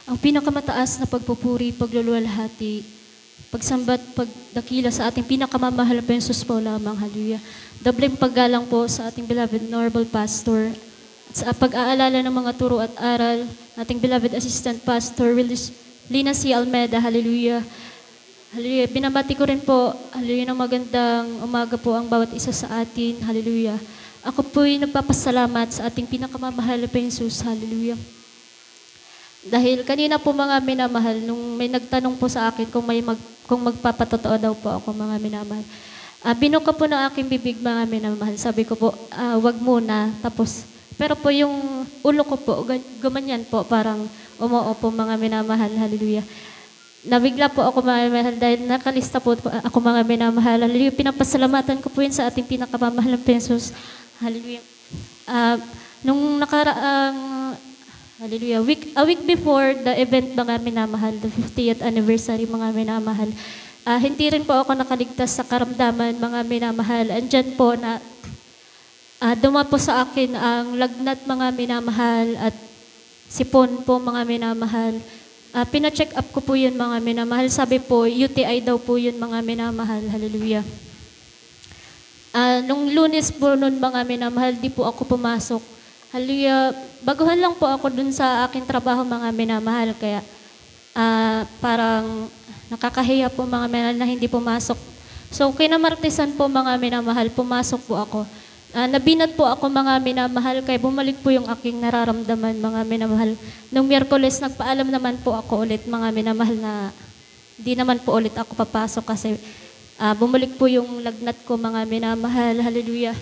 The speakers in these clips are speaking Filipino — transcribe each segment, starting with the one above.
Ang pinakamataas na pagpupuri, pagluluwalhati, pagsambat, pagdakila sa ating pinakamamahal na Jesus po lamang. Hallelujah. Dobleng paggalang po sa ating beloved Honorable Pastor at sa pag-aalala ng mga turo at aral ating beloved Assistant Pastor Lina C. Almeda. Hallelujah. Hallelujah. Binabati ko rin po, hallelujah, ng magandang umaga po ang bawat isa sa atin. Hallelujah. Ako po'y nagpapasalamat sa ating pinakamamahal na Jesus. Hallelujah. Dahil kanina po mga minamahal, nung may nagtanong po sa akin kung magpapatotoo daw po ako mga minamahal. Binuka po ng aking bibig mga minamahal. Sabi ko po, wag muna. Tapos, pero po yung ulo ko po, gumanyan po, parang umuo po mga minamahal. Hallelujah. Nabigla po ako mga minamahal dahil nakalista po ako mga minamahal. Hallelujah. Pinapasalamatan ko po yun sa ating pinakamamahal ng Jesus. Hallelujah. Nung nakaraang hallelujah. A week before the event mga minamahal, the 50th anniversary mga minamahal, hindi rin po ako nakaligtas sa karamdaman mga minamahal. Andyan po na dumapo sa akin ang lagnat mga minamahal at sipon po mga minamahal. Pina-check up ko po yun mga minamahal. Sabi po, UTI daw po yun mga minamahal. Hallelujah. Nung Lunes po nun mga minamahal, di po ako pumasok. Hallelujah. Baguhan lang po ako dun sa aking trabaho mga minamahal. Kaya parang nakakahiya po mga minamahal na hindi pumasok. So kinamartisan po mga minamahal, pumasok po ako. Nabinat po ako mga minamahal kaya bumalik po yung aking nararamdaman mga minamahal. Nung Miyerkules nagpaalam naman po ako ulit mga minamahal na di naman po ulit ako papasok kasi bumalik po yung lagnat ko mga minamahal. Hallelujah.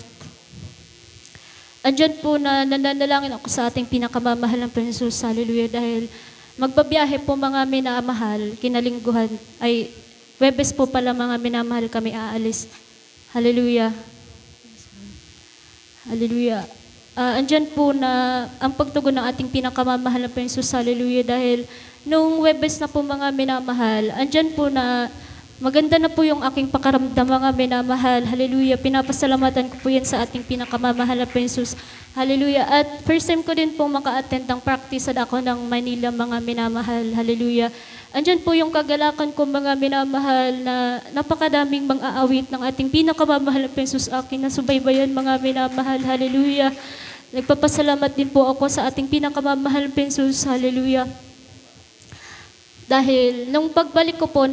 Andyan po na nananalangin ako sa ating pinakamamahal ng Jesus. Hallelujah. Dahil magbabiyahe po mga minamahal, kinalingguhan, ay Webes po pala mga minamahal kami aalis. Hallelujah. Hallelujah. Andyan po na ang pagtugon ng ating pinakamamahal ng Jesus. Hallelujah. Dahil nung Webes na po mga minamahal, andyan po na maganda na po yung aking pakaramdam mga minamahal. Hallelujah. Pinapasalamatan ko po yan sa ating pinakamamahal na Jesus. Hallelujah. At first time ko din po maka-attend ng practice at ako ng Manila mga minamahal. Hallelujah. Andyan po yung kagalakan ko mga minamahal na napakadaming mga aawit ng ating pinakamamahal na Jesus akin na subaybayan mga minamahal. Hallelujah. Nagpapasalamat din po ako sa ating pinakamamahal na Jesus. Hallelujah. Dahil nung pagbalik ko po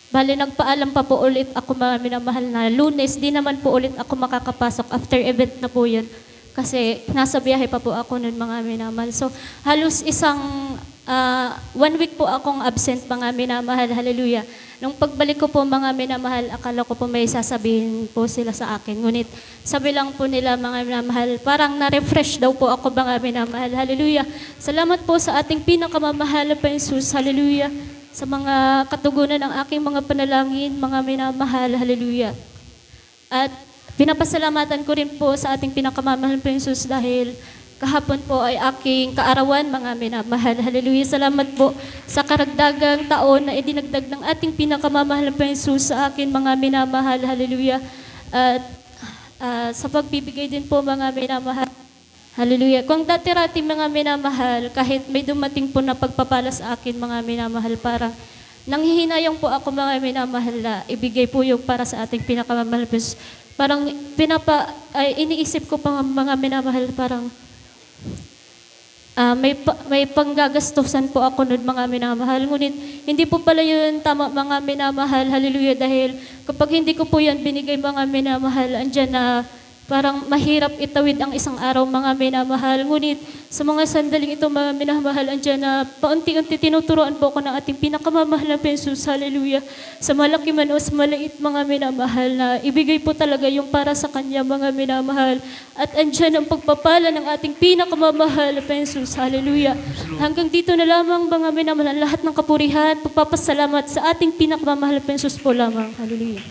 bali, nagpaalam pa po ulit ako mga minamahal na Lunes, di naman po ulit ako makakapasok after event na po yun. Kasi nasa biyahe pa po ako nun mga minamahal. So halos isang 1 week po akong absent mga minamahal. Hallelujah. Nung pagbalik ko po mga minamahal, akala ko po may sasabihin po sila sa akin. Ngunit sabi lang po nila mga minamahal, parang na-refresh daw po ako mga minamahal. Hallelujah. Salamat po sa ating pinakamamahal na Jesus. Hallelujah. Sa mga katugunan ng aking mga panalangin, mga minamahal. Hallelujah. At pinapasalamatan ko rin po sa ating pinakamamahal na Jesus dahil kahapon po ay aking kaarawan, mga minamahal. Hallelujah. Salamat po sa karagdagang taon na idinagdag ng ating pinakamamahal na Jesus sa akin, mga minamahal. Hallelujah. At sa pagbibigay din po, mga minamahal. Hallelujah. Kung dati-rati mga minamahal, kahit may dumating po na pagpapala sa akin mga minamahal, parang nanghihinayang po ako mga minamahal na ibigay po yung para sa ating pinakamamahal. Parang iniisip ko pa mga minamahal, parang may panggagastusan po ako nun mga minamahal. Ngunit hindi po pala yun tama mga minamahal. Hallelujah. Dahil kapag hindi ko po yan binigay mga minamahal, andyan na parang mahirap itawid ang isang araw mga minamahal. Ngunit sa mga sandaling ito mga minamahal, andyan na paunti-unti tinuturoan po ako ng ating pinakamamahal na Jesus. Hallelujah. Sa malaki man o sa maliit mga minamahal na ibigay po talaga yung para sa Kanya mga minamahal. At andyan ang pagpapala ng ating pinakamamahal na Jesus. Hallelujah. Hanggang dito na lamang mga minamahal, lahat ng kapurihan, pagpapasalamat sa ating pinakamamahal na Jesus po lamang. Hallelujah.